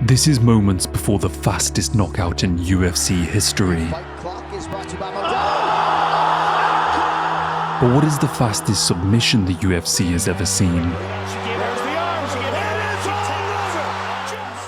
This is moments before the fastest knockout in UFC history. But what is the fastest submission the UFC has ever seen?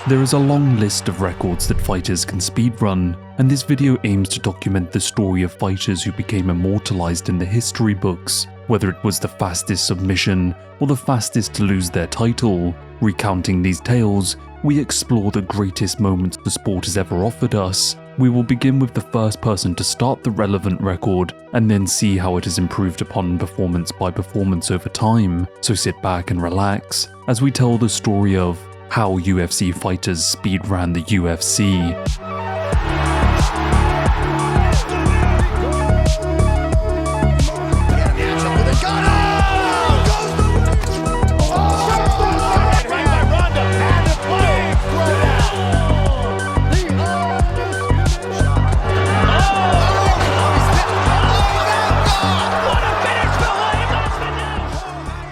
There is a long list of records that fighters can speedrun, and this video aims to document the story of fighters who became immortalized in the history books, whether it was the fastest submission or the fastest to lose their title. Recounting these tales, we explore the greatest moments the sport has ever offered us. We will begin with the first person to start the relevant record, and then see how it has improved upon performance by performance over time. So sit back and relax as we tell the story of how UFC fighters speedran the UFC.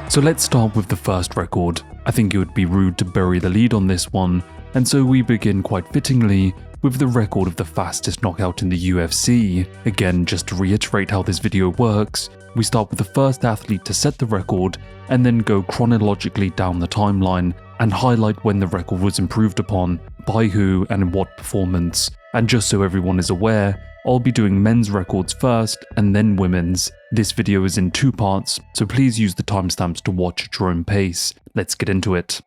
So let's start with the first record. I think it would be rude to bury the lead on this one, and so we begin quite fittingly with the record of the fastest knockout in the UFC. Again, just to reiterate how this video works, we start with the first athlete to set the record, and then go chronologically down the timeline and highlight when the record was improved upon, by who and in what performance. And just so everyone is aware, I'll be doing men's records first and then women's. This video is in 2 parts, so please use the timestamps to watch at your own pace. Let's get into it.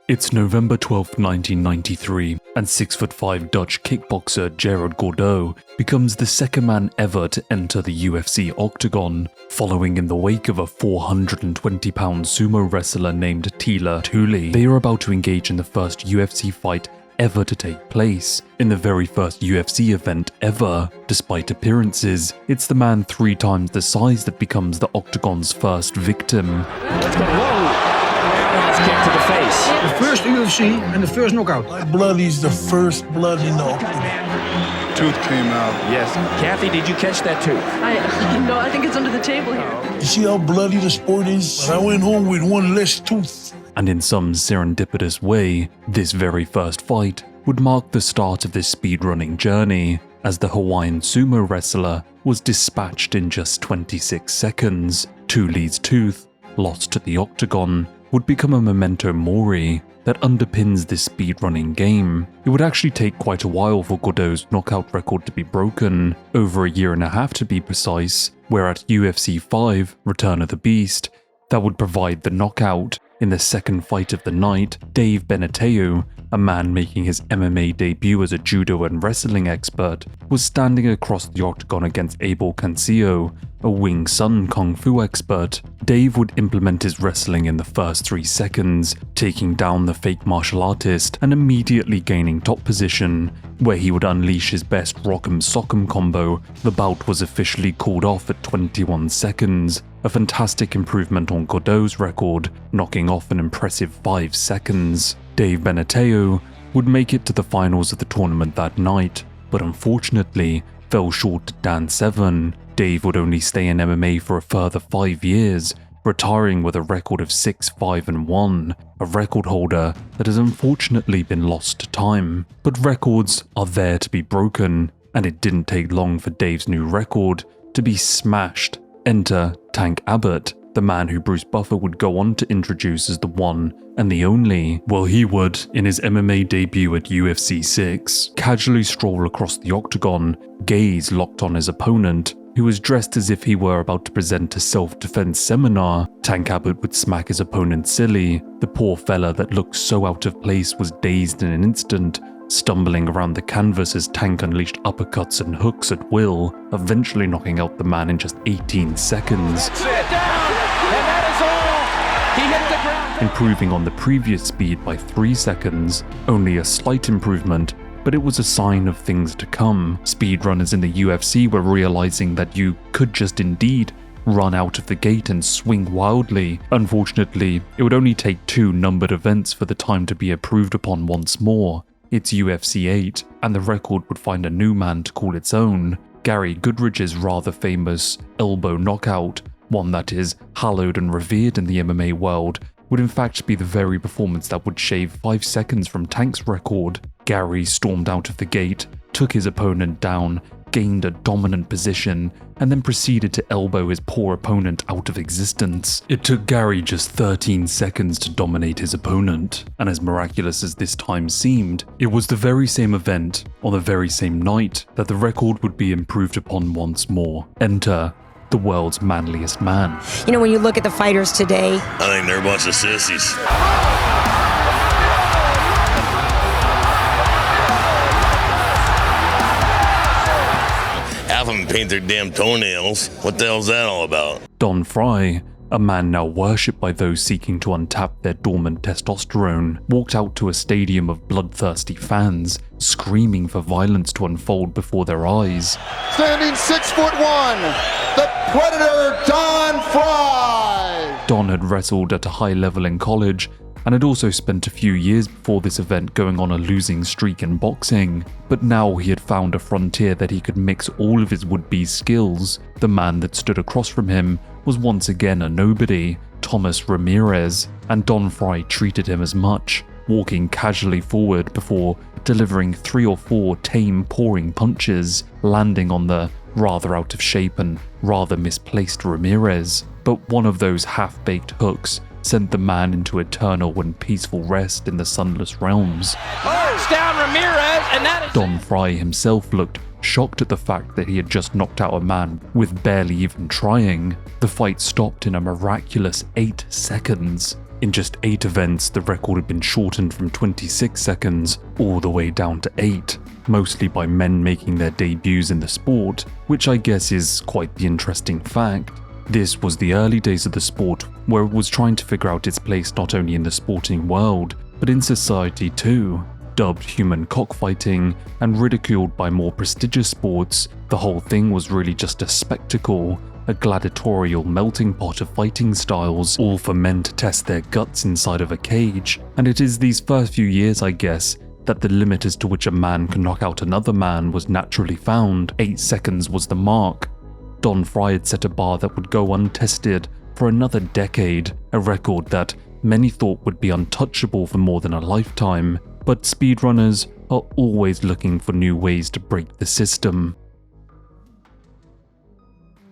It's November 12, 1993, and 6'5" Dutch kickboxer Gerard Gordeau becomes the second man ever to enter the UFC octagon, following in the wake of a 420-pound sumo wrestler named Tila Tuli. They are about to engage in the first UFC fight ever to take place, in the very first UFC event ever. Despite appearances, it's the man 3 times the size that becomes the octagon's first victim. Let's go low. Let's kick to the face. The first UFC and the first knockout. Bloody's the first blood in the octagon. Tooth came out. Yes. Kathy, did you catch that tooth? No, I think it's under the table here. You see how bloody the sport is? I went home with 1 less tooth. And in some serendipitous way, this very first fight would mark the start of this speedrunning journey, as the Hawaiian sumo wrestler was dispatched in just 26 seconds. Tuli's tooth, lost to the octagon, would become a memento mori that underpins this speedrunning game. It would actually take quite a while for Gordeau's knockout record to be broken, over 1.5 years to be precise, where at UFC 5, Return of the Beast, that would provide the knockout. In the second fight of the night, Dave Benateu, a man making his MMA debut as a judo and wrestling expert, was standing across the octagon against Abel Cancillo, a Wing Sun Kung Fu expert. Dave would implement his wrestling in the first 3 seconds, taking down the fake martial artist and immediately gaining top position, where he would unleash his best Rock'em Sock'em combo. The bout was officially called off at 21 seconds, a fantastic improvement on Gordeau's record, knocking off an impressive 5 seconds. Dave Benateu would make it to the finals of the tournament that night, but unfortunately fell short at Dan 7. Dave would only stay in MMA for a further 5 years, retiring with a record of 6-5-1, a record holder that has unfortunately been lost to time. But records are there to be broken, and it didn't take long for Dave's new record to be smashed. Enter Tank Abbott, the man who Bruce Buffer would go on to introduce as the one and the only. Well, he would, in his MMA debut at UFC 6, casually stroll across the octagon, gaze locked on his opponent, who was dressed as if he were about to present a self-defense seminar. Tank Abbott would smack his opponent silly. The poor fella that looked so out of place was dazed in an instant, stumbling around the canvas as Tank unleashed uppercuts and hooks at will, eventually knocking out the man in just 18 seconds. Improving on the previous speed by 3 seconds, only a slight improvement, but it was a sign of things to come. Speedrunners in the UFC were realizing that you could just indeed run out of the gate and swing wildly. Unfortunately, it would only take 2 numbered events for the time to be improved upon once more. It's UFC 8, and the record would find a new man to call its own, Gary Goodridge's rather famous elbow knockout, one that is hallowed and revered in the MMA world would in fact be the very performance that would shave 5 seconds from Tank's record. Gary stormed out of the gate, took his opponent down, gained a dominant position, and then proceeded to elbow his poor opponent out of existence. It took Gary just 13 seconds to dominate his opponent, and as miraculous as this time seemed, it was the very same event, on the very same night, that the record would be improved upon once more. Enter the world's manliest man. You know, when you look at the fighters today, I think they're a bunch of sissies. Half of them paint their damn toenails. What the hell's that all about? Don Fry, a man now worshipped by those seeking to untap their dormant testosterone, walked out to a stadium of bloodthirsty fans, screaming for violence to unfold before their eyes. Standing 6'1", the Predator Don Fry! Don had wrestled at a high level in college, and had also spent a few years before this event going on a losing streak in boxing. But now he had found a frontier that he could mix all of his would-be skills. The man that stood across from him was once again a nobody, Thomas Ramirez, and Don Fry treated him as much, walking casually forward before delivering 3 or 4 tame pouring punches, landing on the rather out of shape and rather misplaced Ramirez. But one of those half-baked hooks sent the man into eternal and peaceful rest in the sunless realms. Down Ramirez, and that is... Don Fry himself looked shocked at the fact that he had just knocked out a man with barely even trying. The fight stopped in a miraculous 8 seconds. In just 8 events, the record had been shortened from 26 seconds all the way down to 8, mostly by men making their debuts in the sport, which I guess is quite the interesting fact. This was the early days of the sport, where it was trying to figure out its place not only in the sporting world, but in society too. Dubbed human cockfighting and ridiculed by more prestigious sports, the whole thing was really just a spectacle, a gladiatorial melting pot of fighting styles, all for men to test their guts inside of a cage. And it is these first few years, I guess, that the limit as to which a man can knock out another man was naturally found. 8 seconds was the mark. Don Fry had set a bar that would go untested for another decade, a record that many thought would be untouchable for more than a lifetime. But speedrunners are always looking for new ways to break the system.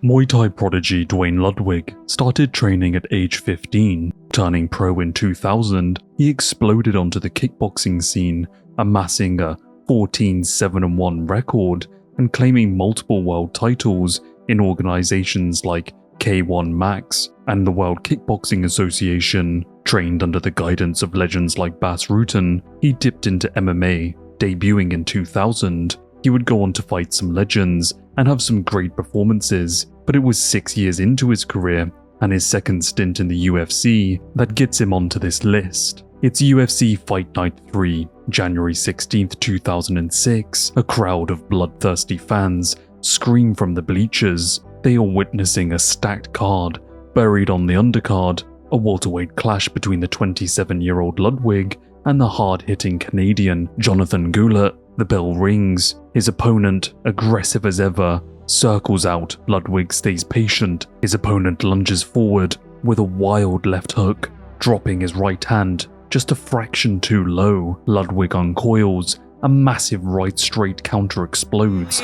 Muay Thai prodigy Duane Ludwig started training at age 15. Turning pro in 2000, he exploded onto the kickboxing scene, amassing a 14-7-1 record and claiming multiple world titles in organizations like K1 Max and the World Kickboxing Association. Trained under the guidance of legends like Bas Rutten, he dipped into MMA, debuting in 2000. He would go on to fight some legends and have some great performances, but it was 6 years into his career and his second stint in the UFC that gets him onto this list. It's UFC Fight Night 3, January 16, 2006. A crowd of bloodthirsty fans scream from the bleachers. They are witnessing a stacked card. Buried on the undercard, a welterweight clash between the 27-year-old Ludwig and the hard-hitting Canadian Jonathan Goulet. The bell rings. His opponent, aggressive as ever, circles out. Ludwig stays patient. His opponent lunges forward with a wild left hook, dropping his right hand just a fraction too low. Ludwig uncoils. A massive right straight counter explodes.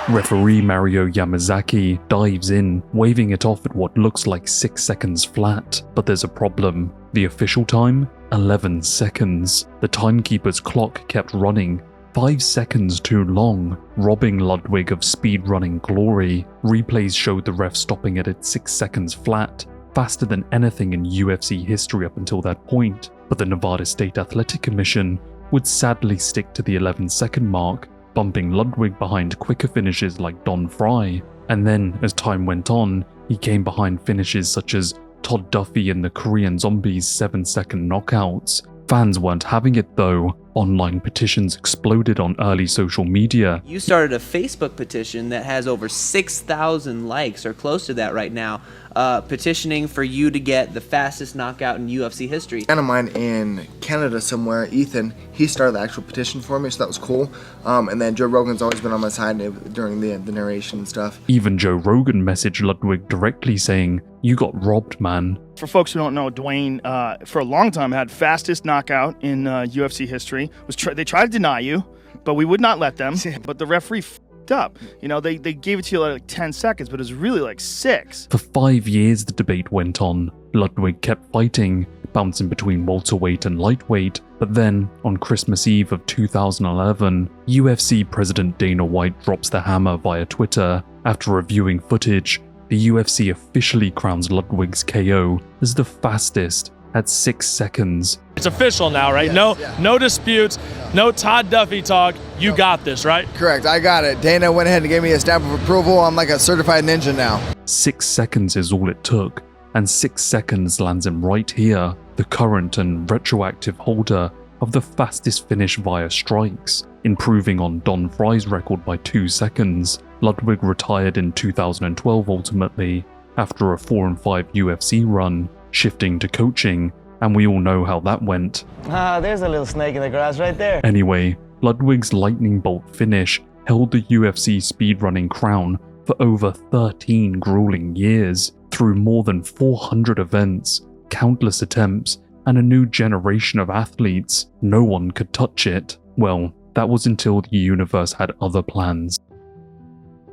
Referee Mario Yamazaki dives in, waving it off at what looks like 6 seconds flat. But there's a problem. The official time? 11 seconds. The timekeeper's clock kept running 5 seconds too long, robbing Ludwig of speedrunning glory. Replays showed the ref stopping it at 6 seconds flat, faster than anything in UFC history up until that point. But the Nevada State Athletic Commission would sadly stick to the 11-second mark, bumping Ludwig behind quicker finishes like Don Fry. And then, as time went on, he came behind finishes such as Todd Duffy and the Korean Zombie's 7-second knockouts. Fans weren't having it though. Online petitions exploded on early social media. You started a Facebook petition that has over 6,000 likes or close to that right now, petitioning for you to get the fastest knockout in UFC history. A friend of mine in Canada somewhere, Ethan, he started the actual petition for me, so that was cool. And then Joe Rogan's always been on my side during the narration and stuff. Even Joe Rogan messaged Ludwig directly saying, "You got robbed, man." For folks who don't know, Dwayne, for a long time, had fastest knockout in UFC history. They tried to deny you, but we would not let them. But the referee f***ed up. You know, they gave it to you like 10 seconds, but it was really like 6. For 5 years, the debate went on. Ludwig kept fighting, bouncing between welterweight and lightweight. But then, on Christmas Eve of 2011, UFC President Dana White drops the hammer via Twitter. After reviewing footage, the UFC officially crowns Ludwig's KO as the fastest at 6 seconds. It's official now, right? No disputes, no Todd Duffy talk. You got this, right? Correct, I got it. Dana went ahead and gave me a stamp of approval. I'm like a certified ninja now. 6 seconds is all it took, and 6 seconds lands him right here, the current and retroactive holder of the fastest finish via strikes, improving on Don Frye's record by 2 seconds. Ludwig retired in 2012 ultimately, after a 4-5 UFC run, shifting to coaching, and we all know how that went. There's a little snake in the grass right there. Anyway, Ludwig's lightning bolt finish held the UFC speedrunning crown for over 13 grueling years, through more than 400 events, countless attempts, and a new generation of athletes. No one could touch it. Well, that was until the universe had other plans.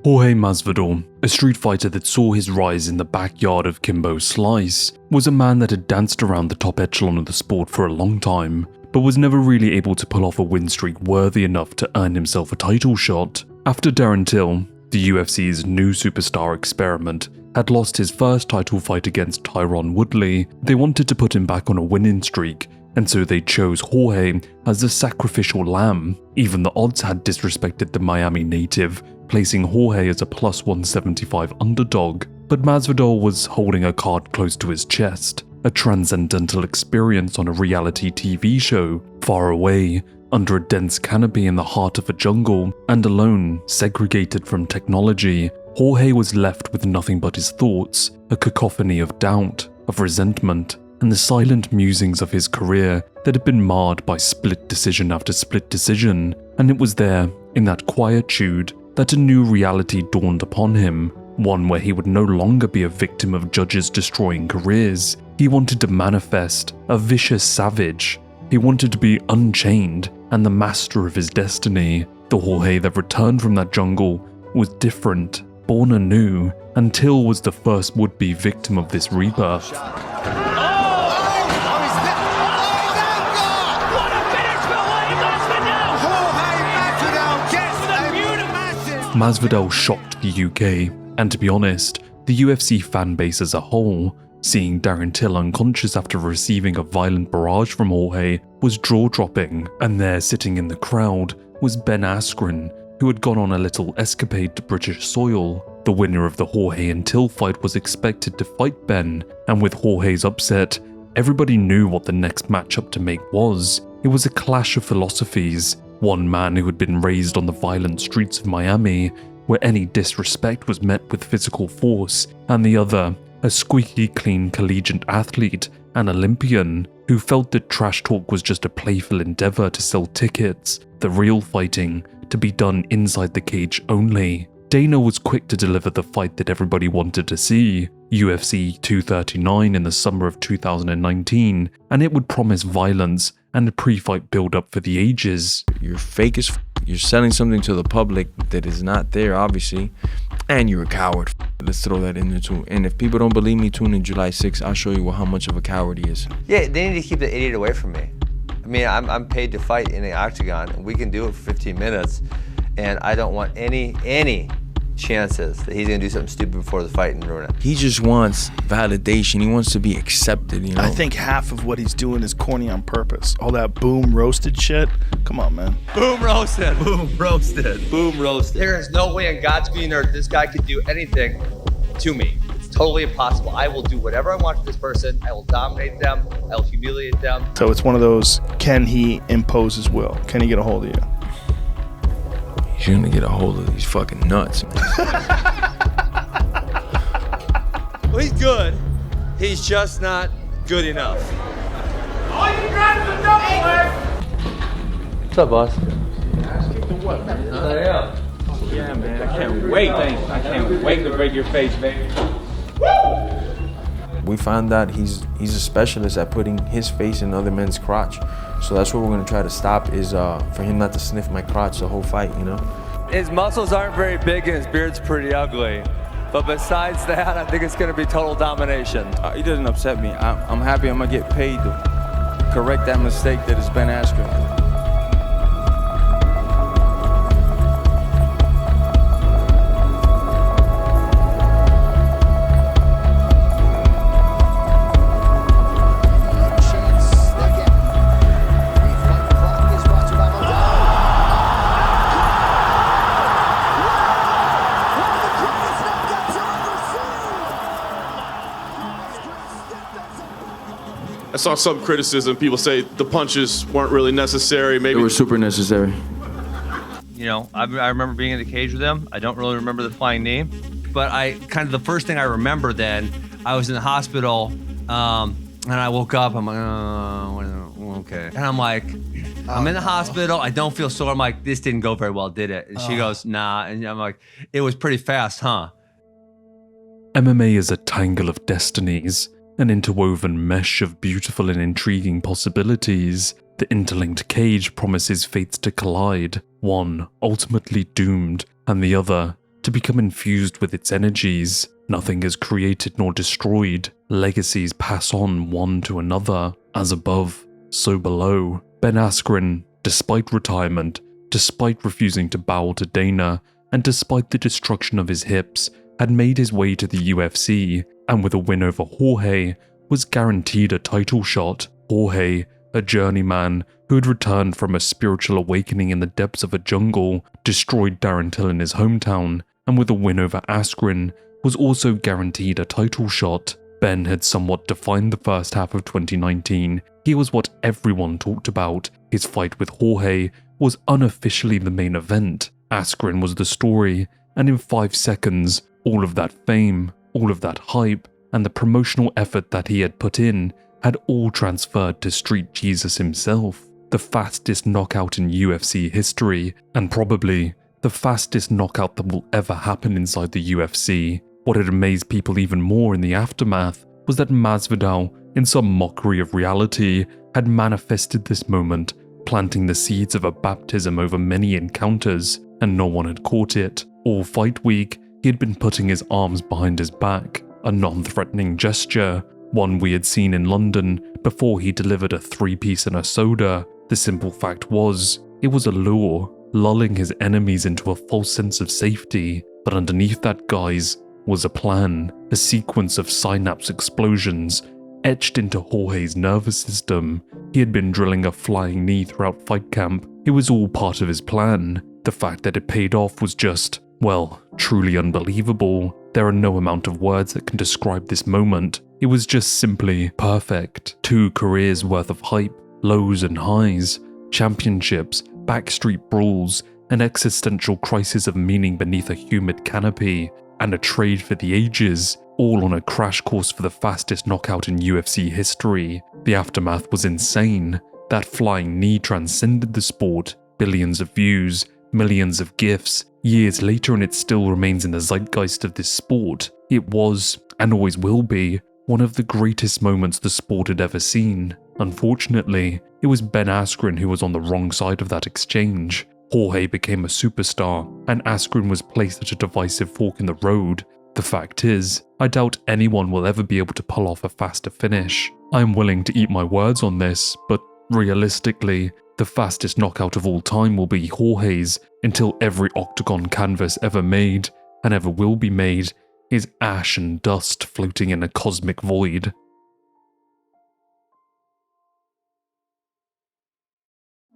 Jorge Masvidal, a street fighter that saw his rise in the backyard of Kimbo Slice, was a man that had danced around the top echelon of the sport for a long time, but was never really able to pull off a win streak worthy enough to earn himself a title shot. After Darren Till, the UFC's new superstar experiment, had lost his first title fight against Tyron Woodley, they wanted to put him back on a winning streak, and so they chose Jorge as the sacrificial lamb. Even the odds had disrespected the Miami native, placing Jorge as a plus 175 underdog, but Masvidal was holding a card close to his chest, a transcendental experience on a reality TV show, far away, under a dense canopy in the heart of a jungle, and alone, segregated from technology. Jorge was left with nothing but his thoughts, a cacophony of doubt, of resentment, and the silent musings of his career that had been marred by split decision after split decision. And it was there, in that quietude, that a new reality dawned upon him, one where he would no longer be a victim of judges destroying careers. He wanted to manifest, a vicious savage. He wanted to be unchained and the master of his destiny. The Jorge that returned from that jungle was different, born anew, and Till was the first would-be victim of this rebirth. Masvidal shocked the UK, and to be honest, the UFC fanbase as a whole. Seeing Darren Till unconscious after receiving a violent barrage from Jorge was jaw-dropping, and there sitting in the crowd was Ben Askren, who had gone on a little escapade to British soil. The winner of the Jorge and Till fight was expected to fight Ben, and with Jorge's upset, everybody knew what the next matchup to make was. It was a clash of philosophies. One man who had been raised on the violent streets of Miami, where any disrespect was met with physical force, and the other, a squeaky clean collegiate athlete, an Olympian, who felt that trash talk was just a playful endeavor to sell tickets, the real fighting to be done inside the cage only. Dana was quick to deliver the fight that everybody wanted to see, UFC 239 in the summer of 2019, and it would promise violence and a pre-fight build-up for the ages. You're fake as you're selling something to the public that is not there, obviously, and you're a coward. Let's throw that in there too. And if people don't believe me, tune in July 6th. I'll show you how much of a coward he is. Yeah, they need to keep the idiot away from me. I mean, I'm paid to fight in the octagon, and we can do it for 15 minutes, and I don't want any chances that he's gonna do something stupid before the fight and ruin it. He just wants validation. He wants to be accepted, you know? I think half of what he's doing is corny on purpose. All that boom roasted shit. Come on, man. Boom roasted. Boom roasted. Boom roasted. There is no way in God's green earth this guy could do anything to me. It's totally impossible. I will do whatever I want to this person. I will dominate them. I will humiliate them. So it's one of those, can he impose his will? Can he get a hold of you? You're gonna get a hold of these fucking nuts. Well, he's good. He's just not good enough. All you guys are double leg. What's up, boss? Yeah, man. I can't wait. I can't wait to break your face, baby. We found out he's a specialist at putting his face in other men's crotch. So that's what we're gonna try to stop, is for him not to sniff my crotch the whole fight, you know? His muscles aren't very big and his beard's pretty ugly. But besides that, I think it's gonna be total domination. It doesn't upset me. I'm happy I'm gonna get paid to correct that mistake that is Ben Askren. I saw some criticism. People say the punches weren't really necessary. Maybe They were super necessary. You know, I remember being in the cage with him. I don't really remember the flying knee, but the first thing I remember then, I was in the hospital, and I woke up. I'm like, okay. And I'm like, I'm in the hospital. I don't feel sore. I'm like, this didn't go very well, did it? And she goes, nah. And I'm like, it was pretty fast, huh? MMA is a tangle of destinies, an interwoven mesh of beautiful and intriguing possibilities. The interlinked cage promises fates to collide, one ultimately doomed, and the other to become infused with its energies. Nothing is created nor destroyed. Legacies pass on one to another. As above, so below. Ben Askren, despite retirement, despite refusing to bow to Dana, and despite the destruction of his hips, had made his way to the UFC, and with a win over Jorge, was guaranteed a title shot. Jorge, a journeyman who had returned from a spiritual awakening in the depths of a jungle, destroyed Darren Till in his hometown, and with a win over Askren, was also guaranteed a title shot. Ben had somewhat defined the first half of 2019. He was what everyone talked about. His fight with Jorge was unofficially the main event. Askren was the story, and in 5 seconds, all of that fame, all of that hype, and the promotional effort that he had put in had all transferred to Street Jesus himself. The fastest knockout in UFC history, and probably the fastest knockout that will ever happen inside the UFC. What had amazed people even more in the aftermath was that Masvidal, in some mockery of reality, had manifested this moment, planting the seeds of a baptism over many encounters, and no one had caught it. All fight week, he had been putting his arms behind his back, a non-threatening gesture, one we had seen in London before he delivered a 3-piece and a soda. The simple fact was, it was a lure, lulling his enemies into a false sense of safety, but underneath that guise was a plan, a sequence of synapse explosions etched into Jorge's nervous system. He had been drilling a flying knee throughout fight camp. It was all part of his plan. The fact that it paid off was just, well, truly unbelievable. There are no amount of words that can describe this moment. It was just simply perfect. 2 careers worth of hype, lows and highs, championships, backstreet brawls, an existential crisis of meaning beneath a humid canopy, and a trade for the ages, all on a crash course for the fastest knockout in UFC history. The aftermath was insane. That flying knee transcended the sport, billions of views, millions of gifs. Years later, and it still remains in the zeitgeist of this sport. It was, and always will be, one of the greatest moments the sport had ever seen. Unfortunately, it was Ben Askren who was on the wrong side of that exchange. Jorge became a superstar, and Askren was placed at a divisive fork in the road. The fact is, I doubt anyone will ever be able to pull off a faster finish. I am willing to eat my words on this, but realistically, the fastest knockout of all time will be Jorge's until every octagon canvas ever made, and ever will be made, is ash and dust floating in a cosmic void.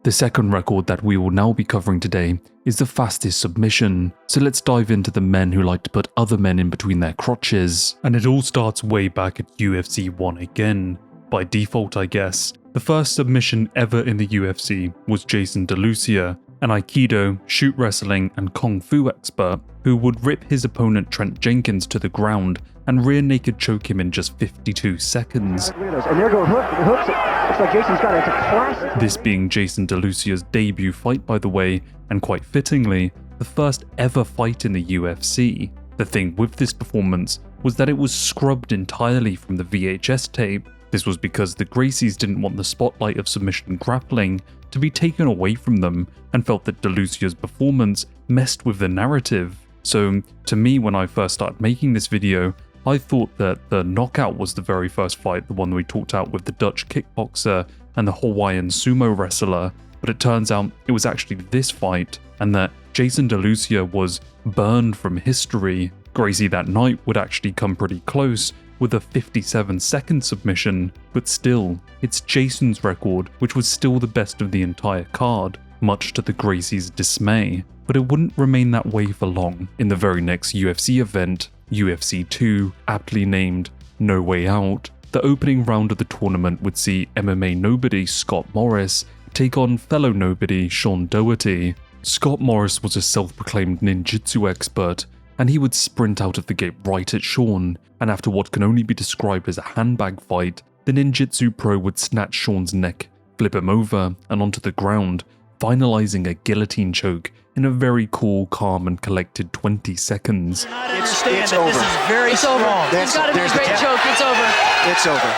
The second record that we will now be covering today is the fastest submission, so let's dive into the men who like to put other men in between their crotches. And it all starts way back at UFC 1 again, by default I guess. The first submission ever in the UFC was Jason DeLucia, an Aikido, shoot wrestling and Kung Fu expert who would rip his opponent Trent Jenkins to the ground and rear naked choke him in just 52 seconds. And there go hooks. Looks like Jason's got it. It's a classic. This being Jason DeLucia's debut fight, by the way, and quite fittingly, the first ever fight in the UFC. The thing with this performance was that it was scrubbed entirely from the VHS tape. This was because the Gracies didn't want the spotlight of submission grappling to be taken away from them and felt that DeLucia's performance messed with the narrative. So, to me, when I first started making this video, I thought that the knockout was the very first fight, the one we talked out with the Dutch kickboxer and the Hawaiian sumo wrestler, but it turns out it was actually this fight, and that Jason DeLucia was burned from history. Gracie that night would actually come pretty close with a 57-second submission, but still, it's Jason's record, which was still the best of the entire card, much to the Gracie's dismay. But it wouldn't remain that way for long. In the very next UFC event, UFC 2, aptly named No Way Out, the opening round of the tournament would see MMA nobody Scott Morris take on fellow nobody Sean Doherty. Scott Morris was a self-proclaimed ninjutsu expert, and he would sprint out of the gate right at Sean, and after what can only be described as a handbag fight, the ninjutsu pro would snatch Sean's neck, flip him over and onto the ground, finalizing a guillotine choke in a very cool, calm and collected 20 seconds. It's over. This is very strong. It's got to be a great joke. It's over. It's over.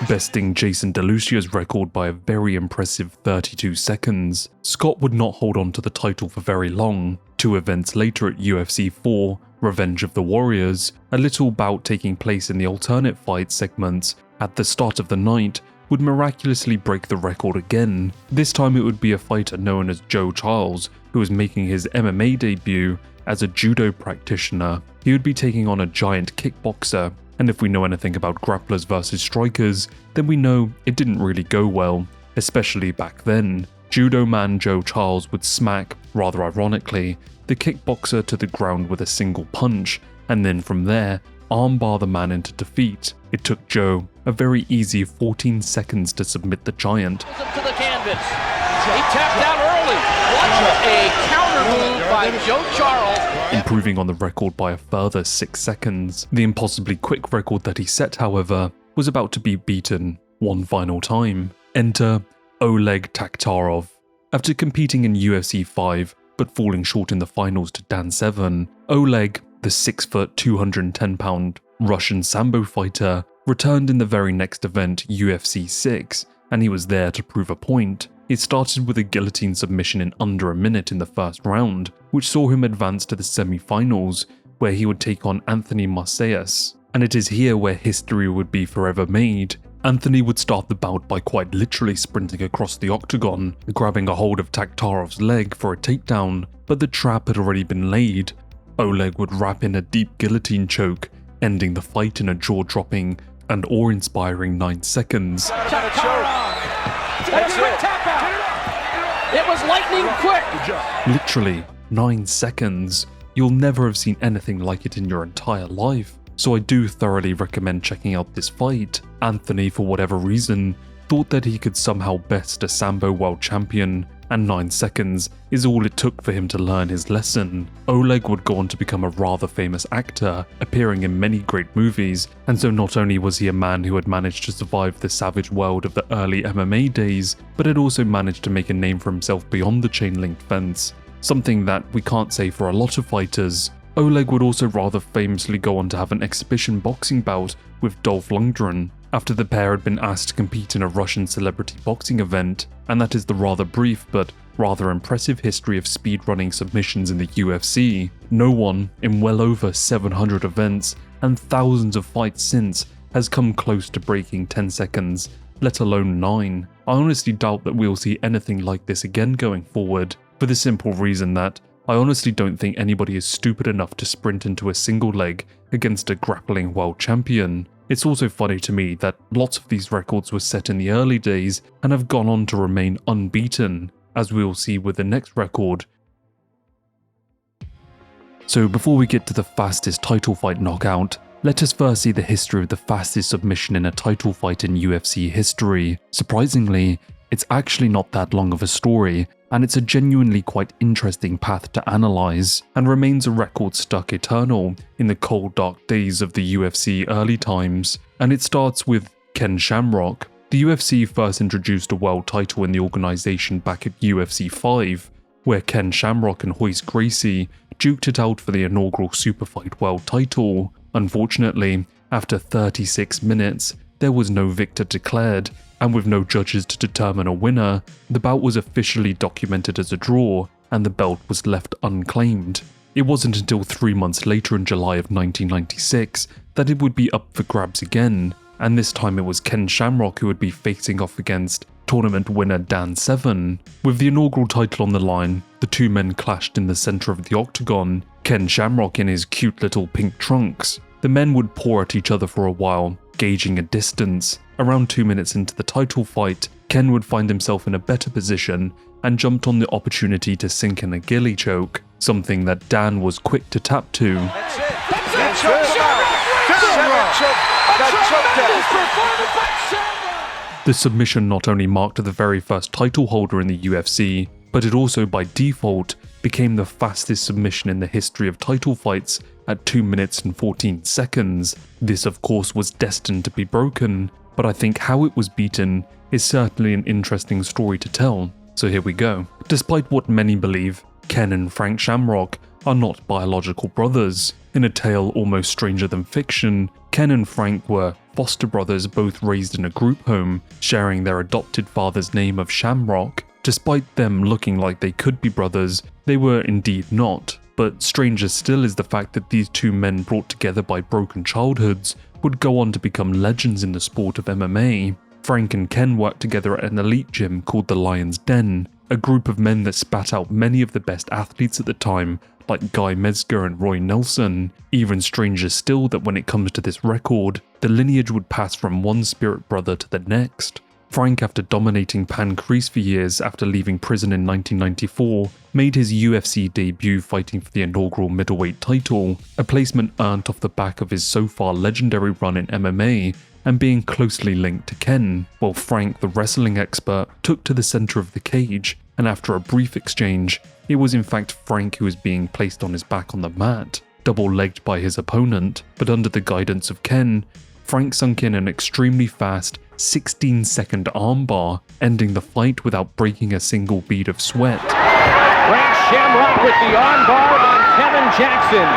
Besting Jason DeLucia's record by a very impressive 32 seconds, Scott would not hold on to the title for very long. 2 events later at UFC 4, Revenge of the Warriors, a little bout taking place in the alternate fight segments at the start of the night, would miraculously break the record again. This time it would be a fighter known as Joe Charles, who was making his MMA debut as a judo practitioner. He would be taking on a giant kickboxer, and if we know anything about grapplers versus strikers, then we know it didn't really go well, especially back then. Judo man Joe Charles would smack, rather ironically, the kickboxer to the ground with a single punch, and then from there, armbar the man into defeat. It took Joe a very easy 14 seconds to submit the giant. To the canvas. He tapped out early. Watch a counter move by Joe Charles. Improving on the record by a further 6 seconds. The impossibly quick record that he set, however, was about to be beaten one final time. Enter Oleg Taktarov. After competing in UFC 5, but falling short in the finals to Dan Severn, Oleg, the 6-foot, 210-pound Russian Sambo fighter, returned in the very next event, UFC 6, and he was there to prove a point. It started with a guillotine submission in under a minute in the first round, which saw him advance to the semi-finals, where he would take on Anthony Marseilles. And it is here where history would be forever made. Anthony would start the bout by quite literally sprinting across the octagon, grabbing a hold of Taktarov's leg for a takedown, but the trap had already been laid. Oleg would wrap in a deep guillotine choke, ending the fight in a jaw-dropping and awe-inspiring 9 seconds. That's it. Tap out. It was lightning quick. Literally 9 seconds. You'll never have seen anything like it in your entire life. So I do thoroughly recommend checking out this fight. Anthony, for whatever reason, thought that he could somehow best a Sambo world champion, and 9 seconds is all it took for him to learn his lesson. Oleg would go on to become a rather famous actor, appearing in many great movies, and so not only was he a man who had managed to survive the savage world of the early MMA days, but had also managed to make a name for himself beyond the chain-linked fence, something that we can't say for a lot of fighters. Oleg would also rather famously go on to have an exhibition boxing bout with Dolph Lundgren, after the pair had been asked to compete in a Russian celebrity boxing event, and that is the rather brief but rather impressive history of speedrunning submissions in the UFC. No one, in well over 700 events and thousands of fights since, has come close to breaking 10 seconds, let alone 9. I honestly doubt that we'll see anything like this again going forward, for the simple reason that I honestly don't think anybody is stupid enough to sprint into a single leg against a grappling world champion. It's also funny to me that lots of these records were set in the early days and have gone on to remain unbeaten, as we will see with the next record. So before we get to the fastest title fight knockout, let us first see the history of the fastest submission in a title fight in UFC history. Surprisingly, it's actually not that long of a story, and it's a genuinely quite interesting path to analyze, and remains a record stuck eternal in the cold dark days of the UFC early times. And it starts with Ken Shamrock. The UFC first introduced a world title in the organization back at UFC 5, where Ken Shamrock and Royce Gracie duked it out for the inaugural Superfight world title. Unfortunately, after 36 minutes, there was no victor declared, and with no judges to determine a winner, the bout was officially documented as a draw, and the belt was left unclaimed. It wasn't until 3 months later in July of 1996 that it would be up for grabs again, and this time it was Ken Shamrock who would be facing off against tournament winner Dan Severn. With the inaugural title on the line, the two men clashed in the center of the octagon, Ken Shamrock in his cute little pink trunks. The men would paw at each other for a while, gauging a distance. Around 2 minutes into the title fight, Ken would find himself in a better position and jumped on the opportunity to sink in a ghillie choke, something that Dan was quick to tap to. The submission not only marked the very first title holder in the UFC, but it also by default became the fastest submission in the history of title fights at 2 minutes and 14 seconds. This of course was destined to be broken, but I think how it was beaten is certainly an interesting story to tell, so here we go. Despite what many believe, Ken and Frank Shamrock are not biological brothers. In a tale almost stranger than fiction, Ken and Frank were foster brothers both raised in a group home, sharing their adopted father's name of Shamrock. Despite them looking like they could be brothers, they were indeed not. But stranger still is the fact that these two men brought together by broken childhoods would go on to become legends in the sport of MMA. Frank and Ken worked together at an elite gym called the Lion's Den, a group of men that spat out many of the best athletes at the time, like Guy Mezger and Roy Nelson. Even stranger still that when it comes to this record, the lineage would pass from one spirit brother to the next. Frank, after dominating Pancrase for years after leaving prison in 1994, made his UFC debut fighting for the inaugural middleweight title, a placement earned off the back of his so far legendary run in MMA and being closely linked to Ken, while Frank, the wrestling expert, took to the center of the cage, and after a brief exchange, it was in fact Frank who was being placed on his back on the mat, double-legged by his opponent, but under the guidance of Ken, Frank sunk in an extremely fast 16-second armbar, ending the fight without breaking a single bead of sweat. Frank Shamrock with the armbar on Kevin Jackson.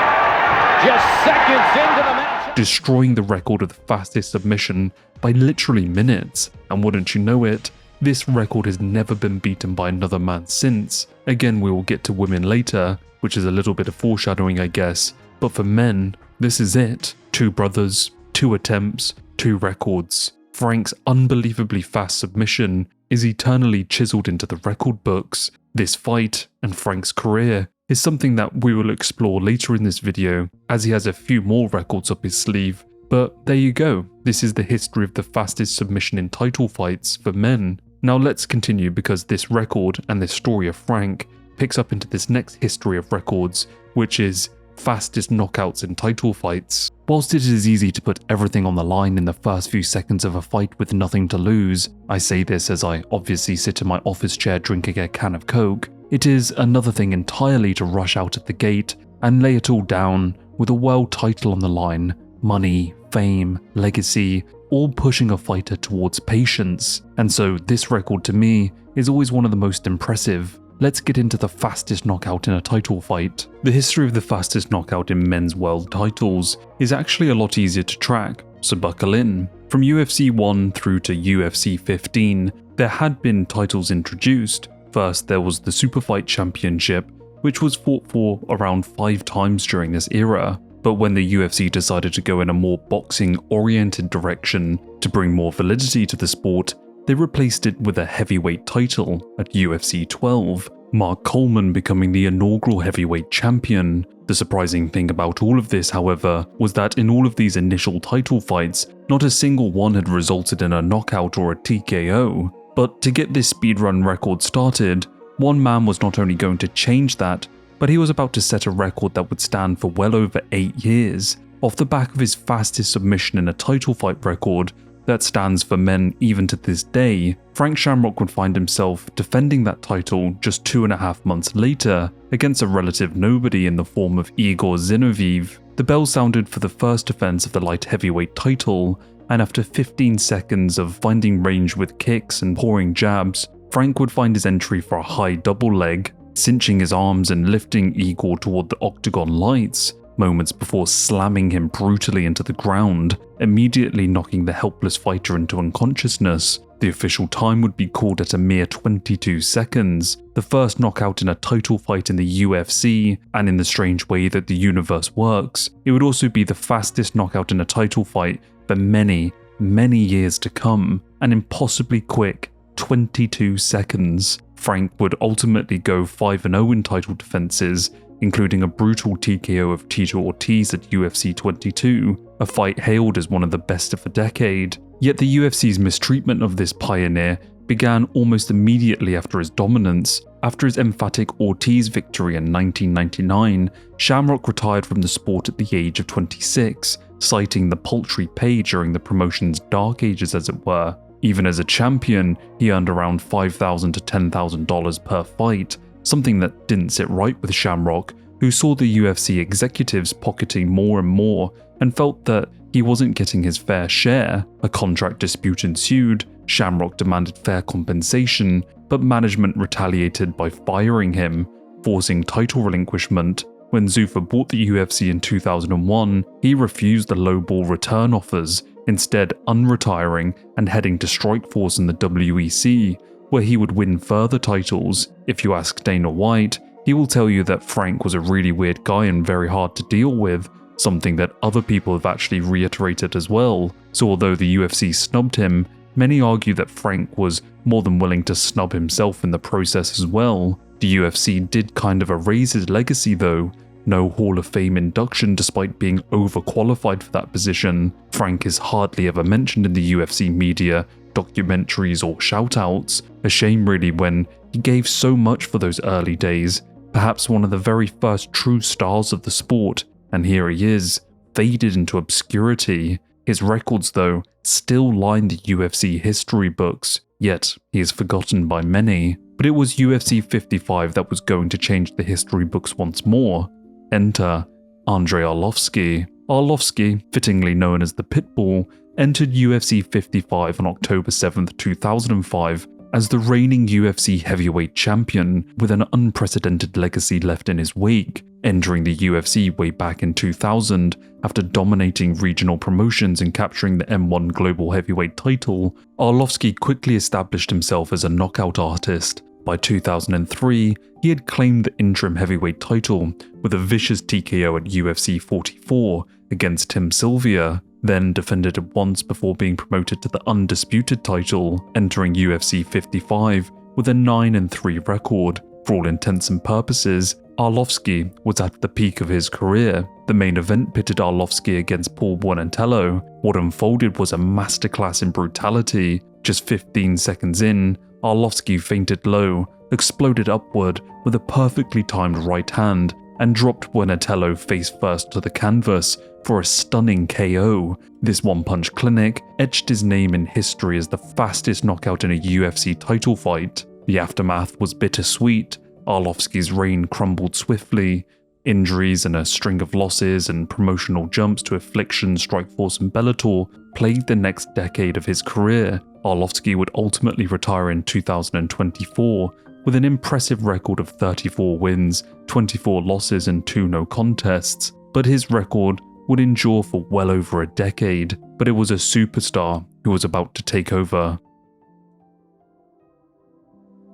Just seconds into the match. Destroying the record of the fastest submission by literally minutes, and wouldn't you know it, this record has never been beaten by another man since. Again, we will get to women later, which is a little bit of foreshadowing I guess, but for men, this is it. 2 brothers, 2 attempts, 2 records. Frank's unbelievably fast submission is eternally chiseled into the record books. This fight, and Frank's career, is something that we will explore later in this video, as he has a few more records up his sleeve. But there you go, this is the history of the fastest submission in title fights for men. Now let's continue, because this record and this story of Frank picks up into this next history of records, which is fastest knockouts in title fights. Whilst it is easy to put everything on the line in the first few seconds of a fight with nothing to lose, I say this as I obviously sit in my office chair drinking a can of Coke, it is another thing entirely to rush out at the gate and lay it all down with a world title on the line, money, fame, legacy, all pushing a fighter towards patience. And so this record to me is always one of the most impressive. Let's get into the fastest knockout in a title fight. The history of the fastest knockout in men's world titles is actually a lot easier to track, so buckle in. From UFC 1 through to UFC 15, there had been titles introduced. First, there was the Superfight Championship, which was fought for around 5 times during this era. But when the UFC decided to go in a more boxing-oriented direction to bring more validity to the sport, they replaced it with a heavyweight title at UFC 12. Mark Coleman becoming the inaugural heavyweight champion. The surprising thing about all of this, however, was that in all of these initial title fights, not a single one had resulted in a knockout or a TKO. But to get this speedrun record started, one man was not only going to change that, but he was about to set a record that would stand for well over 8 years, off the back of his fastest submission in a title fight record that stands for men even to this day. Frank Shamrock would find himself defending that title just 2.5 months later against a relative nobody in the form of Igor Zinoviev. The bell sounded for the first defense of the light heavyweight title, and after 15 seconds of finding range with kicks and pouring jabs, Frank would find his entry for a high double leg, cinching his arms and lifting Igor toward the octagon lights, moments before slamming him brutally into the ground, immediately knocking the helpless fighter into unconsciousness. The official time would be called at a mere 22 seconds, the first knockout in a title fight in the UFC, and in the strange way that the universe works, it would also be the fastest knockout in a title fight for many, many years to come, an impossibly quick 22 seconds. Frank would ultimately go 5-0 in title defenses, including a brutal TKO of Tito Ortiz at UFC 22, a fight hailed as one of the best of the decade. Yet the UFC's mistreatment of this pioneer began almost immediately after his dominance. After his emphatic Ortiz victory in 1999, Shamrock retired from the sport at the age of 26, citing the paltry pay during the promotion's dark ages, as it were. Even as a champion, he earned around $5,000 to $10,000 per fight, something that didn't sit right with Shamrock, who saw the UFC executives pocketing more and more and felt that he wasn't getting his fair share. A contract dispute ensued, Shamrock demanded fair compensation, but management retaliated by firing him, forcing title relinquishment. When Zuffa bought the UFC in 2001, he refused the lowball return offers, instead unretiring and heading to Strikeforce in the WEC, where he would win further titles. If you ask Dana White, he will tell you that Frank was a really weird guy and very hard to deal with, something that other people have actually reiterated as well. So although the UFC snubbed him, many argue that Frank was more than willing to snub himself in the process as well. The UFC did kind of erase his legacy though. No Hall of Fame induction despite being overqualified for that position. Frank is hardly ever mentioned in the UFC media, documentaries or shoutouts. A shame really, when he gave so much for those early days, perhaps one of the very first true stars of the sport, and here he is, faded into obscurity. His records though still line the UFC history books, yet he is forgotten by many. But it was UFC 55 that was going to change the history books once more. Enter Andrei Arlovski. Arlovski, fittingly known as the Pitbull, entered UFC 55 on October 7, 2005 as the reigning UFC heavyweight champion, with an unprecedented legacy left in his wake. Entering the UFC way back in 2000, after dominating regional promotions and capturing the M1 Global Heavyweight title, Arlovski quickly established himself as a knockout artist. By 2003, he had claimed the interim heavyweight title with a vicious TKO at UFC 44 against Tim Sylvia, then defended it once before being promoted to the undisputed title, entering UFC 55 with a 9-3 record. For all intents and purposes, Arlovski was at the peak of his career. The main event pitted Arlovski against Paul Buonantello. What unfolded was a masterclass in brutality. Just 15 seconds in, Arlovski fainted low, exploded upward with a perfectly timed right hand, and dropped Buonantello face first to the canvas for a stunning KO. This one-punch clinic etched his name in history as the fastest knockout in a UFC title fight. The aftermath was bittersweet. Arlovski's reign crumbled swiftly. Injuries and a string of losses and promotional jumps to Affliction, Strikeforce and Bellator plagued the next decade of his career. Arlovski would ultimately retire in 2024 with an impressive record of 34 wins, 24 losses and 2 no contests. But his record would endure for well over a decade. But it was a superstar who was about to take over.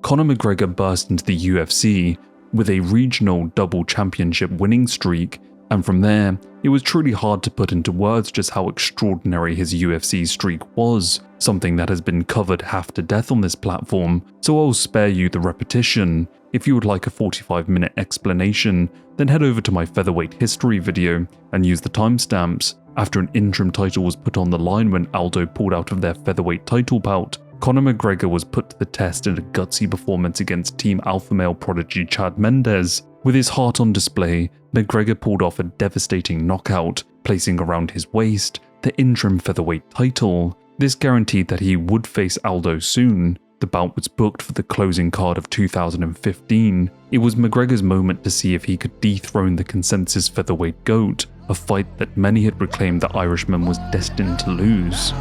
Conor McGregor burst into the UFC with a regional double championship winning streak And from there, it was truly hard to put into words just how extraordinary his UFC streak was, something that has been covered half to death on this platform, so I'll spare you the repetition. If you would like a 45-minute explanation, then head over to my featherweight history video and use the timestamps. After an interim title was put on the line when Aldo pulled out of their featherweight title bout, Conor McGregor was put to the test in a gutsy performance against Team Alpha Male prodigy Chad Mendes. With his heart on display, McGregor pulled off a devastating knockout, placing around his waist the interim featherweight title. This guaranteed that he would face Aldo soon. The bout was booked for the closing card of 2015. It was McGregor's moment to see if he could dethrone the consensus featherweight GOAT, a fight that many had proclaimed the Irishman was destined to lose.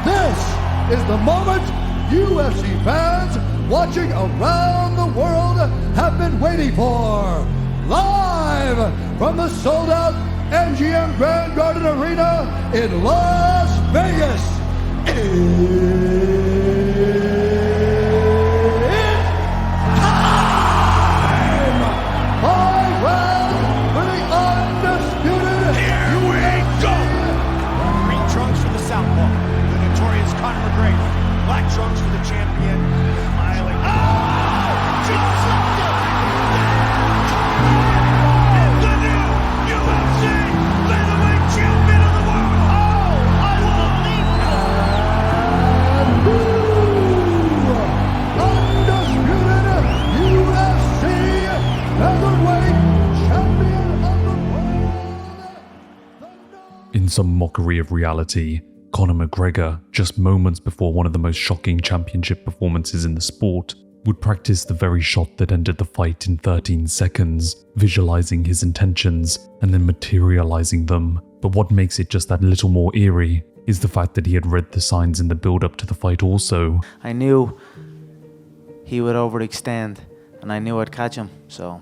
This is the moment UFC fans watching around the world have been waiting for. Live from the sold-out MGM Grand Garden Arena in Las Vegas. It's time! 5 rounds for the undisputed. Here we go! Green trunks for the southpaw, the notorious Conor McGregor. Black trunks for the champion, smiling. Oh! She dropped it! The new UFC featherweight champion of the world! Oh! Undisputed UFC featherweight champion of the world! In some mockery of reality, Conor McGregor, just moments before one of the most shocking championship performances in the sport, would practice the very shot that ended the fight in 13 seconds, visualizing his intentions and then materializing them. But what makes it just that little more eerie is the fact that he had read the signs in the build-up to the fight also. I knew he would overextend, and I knew I'd catch him, so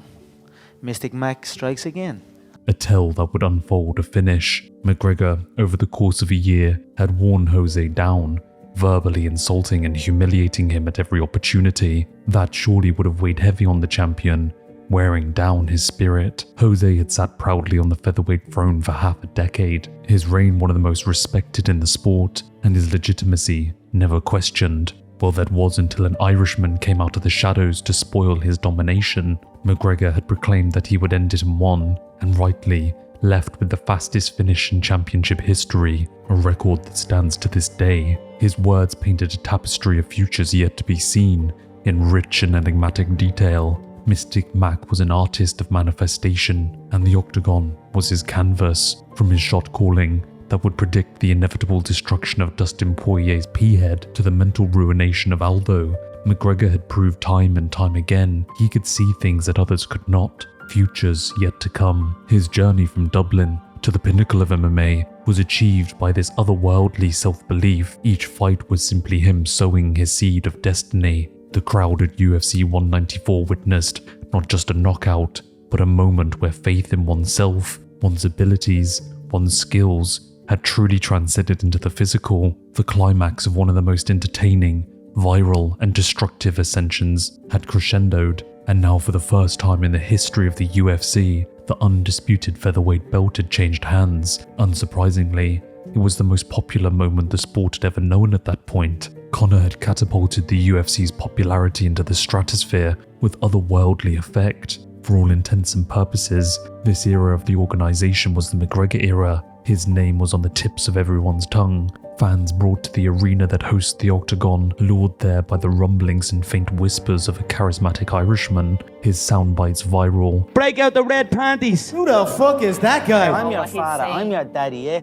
Mystic Mac strikes again. A tale that would unfold a finish. McGregor, over the course of a year, had worn Jose down, verbally insulting and humiliating him at every opportunity. That surely would have weighed heavy on the champion, wearing down his spirit. Jose had sat proudly on the featherweight throne for half a decade, his reign one of the most respected in the sport, and his legitimacy never questioned. Well, that was until an Irishman came out of the shadows to spoil his domination. McGregor had proclaimed that he would end it in one, and rightly, left with the fastest finish in championship history, a record that stands to this day. His words painted a tapestry of futures yet to be seen, in rich and enigmatic detail. Mystic Mac was an artist of manifestation, and the octagon was his canvas. From his shot calling that would predict the inevitable destruction of Dustin Poirier's P-head to the mental ruination of Aldo, McGregor had proved time and time again he could see things that others could not, futures yet to come. His journey from Dublin to the pinnacle of MMA was achieved by this otherworldly self-belief. Each fight was simply him sowing his seed of destiny. The crowd at UFC 194 witnessed not just a knockout, but a moment where faith in oneself, one's abilities, one's skills had truly transcended into the physical. The climax of one of the most entertaining, viral, and destructive ascensions had crescendoed, and now for the first time in the history of the UFC, the undisputed featherweight belt had changed hands. Unsurprisingly, it was the most popular moment the sport had ever known at that point. Conor had catapulted the UFC's popularity into the stratosphere with otherworldly effect. For all intents and purposes, this era of the organization was the McGregor era. His name was on the tips of everyone's tongue. Fans brought to the arena that hosts the octagon, lured there by the rumblings and faint whispers of a charismatic Irishman, his soundbites viral. Break out the red panties! Who the fuck is that guy? I'm your father, I'm your daddy, yeah?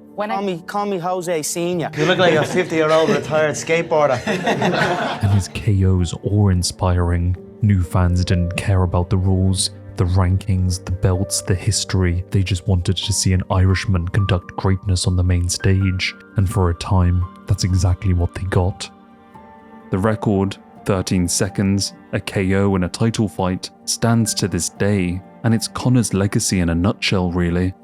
Call me Jose Senior. You look like a 50-year-old retired skateboarder. And his KOs awe-inspiring. New fans didn't care about the rules, the rankings, the belts, the history. They just wanted to see an Irishman conduct greatness on the main stage, and for a time, that's exactly what they got. The record, 13 seconds, a KO and a title fight, stands to this day, and it's Conor's legacy in a nutshell, really.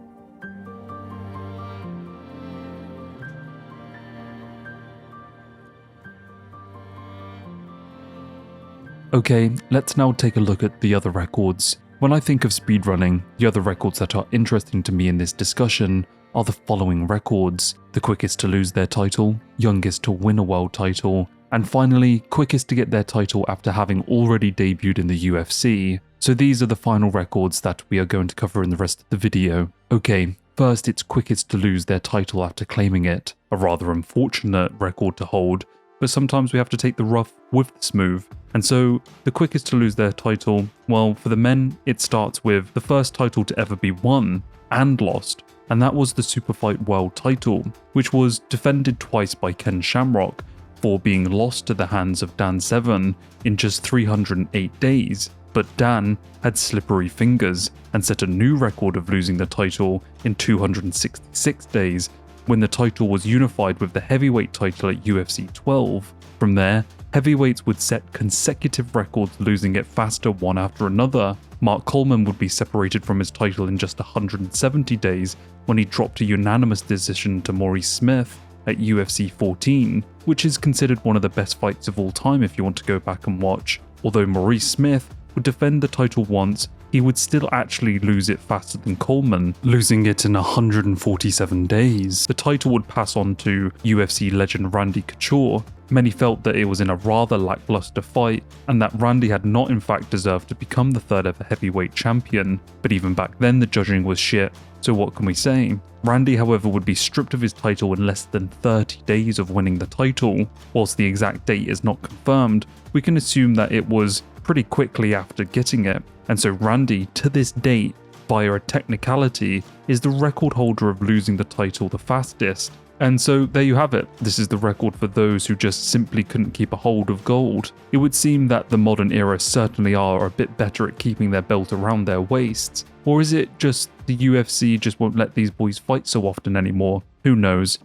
Okay, let's now take a look at the other records. When I think of speedrunning, the other records that are interesting to me in this discussion are the following records: the quickest to lose their title, youngest to win a world title, and finally, quickest to get their title after having already debuted in the UFC. So these are the final records that we are going to cover in the rest of the video. Okay, first it's quickest to lose their title after claiming it, a rather unfortunate record to hold, but sometimes we have to take the rough with the smooth. And so, the quickest to lose their title, well, for the men, it starts with the first title to ever be won and lost, and that was the Superfight World title, which was defended twice by Ken Shamrock for being lost to the hands of Dan Severn in just 308 days. But Dan had slippery fingers and set a new record of losing the title in 266 days, when the title was unified with the heavyweight title at UFC 12. From there, heavyweights would set consecutive records, losing it faster one after another. Mark Coleman would be separated from his title in just 170 days when he dropped a unanimous decision to Maurice Smith at UFC 14, which is considered one of the best fights of all time if you want to go back and watch. Although Maurice Smith would defend the title once, he would still actually lose it faster than Coleman, losing it in 147 days. The title would pass on to UFC legend Randy Couture. Many felt that it was in a rather lackluster fight, and that Randy had not in fact deserved to become the third ever heavyweight champion, but even back then the judging was shit, so what can we say? Randy, however, would be stripped of his title in less than 30 days of winning the title. Whilst the exact date is not confirmed, we can assume that it was pretty quickly after getting it, and so Randy, to this date, via a technicality, is the record holder of losing the title the fastest. And so there you have it. This is the record for those who just simply couldn't keep a hold of gold. It would seem that the modern era certainly are a bit better at keeping their belt around their waists. Or is it just the UFC just won't let these boys fight so often anymore? Who knows?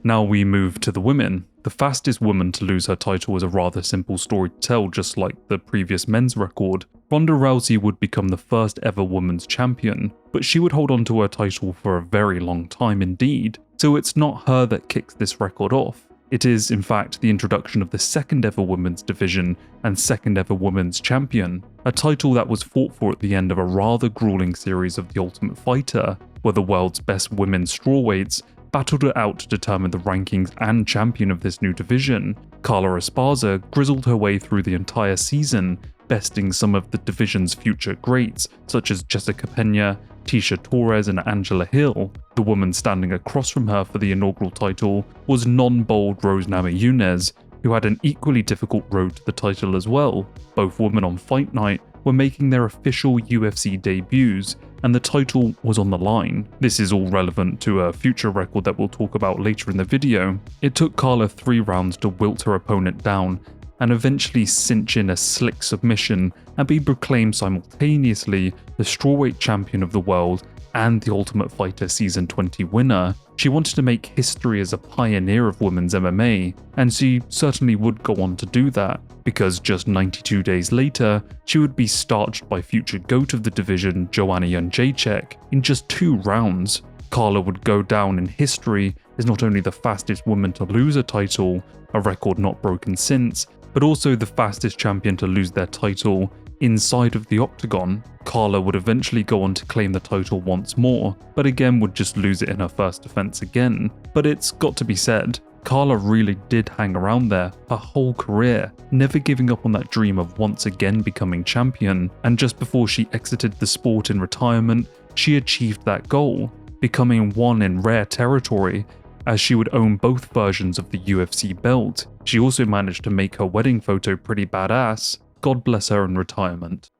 Now we move to the women. The fastest woman to lose her title was a rather simple story to tell, just like the previous men's record. Ronda Rousey would become the first ever women's champion, but she would hold on to her title for a very long time indeed. So it's not her that kicks this record off. It is, in fact, the introduction of the second ever women's division and second ever women's champion, a title that was fought for at the end of a rather grueling series of The Ultimate Fighter, where the world's best women's strawweights battled it out to determine the rankings and champion of this new division. Carla Esparza grizzled her way through the entire season, besting some of the division's future greats, such as Jessica Pena, Tisha Torres and Angela Hill. The woman standing across from her for the inaugural title was non-bold Rose Namajunas, who had an equally difficult road to the title as well. Both women on Fight Night were making their official UFC debuts, and the title was on the line. This is all relevant to a future record that we'll talk about later in the video. It took Carla 3 rounds to wilt her opponent down, and eventually cinch in a slick submission and be proclaimed simultaneously the strawweight champion of the world and the Ultimate Fighter Season 20 winner. She wanted to make history as a pioneer of women's MMA, and she certainly would go on to do that, because just 92 days later, she would be starched by future GOAT of the division Joanna Jędrzejczyk in just 2 rounds. Carla would go down in history as not only the fastest woman to lose a title, a record not broken since, but also the fastest champion to lose their title inside of the octagon. Carla would eventually go on to claim the title once more, but again would just lose it in her first defense again. But it's got to be said, Carla really did hang around there her whole career, never giving up on that dream of once again becoming champion, and just before she exited the sport in retirement, she achieved that goal, becoming one in rare territory, as she would own both versions of the UFC belt. She also managed to make her wedding photo pretty badass. God bless her in retirement.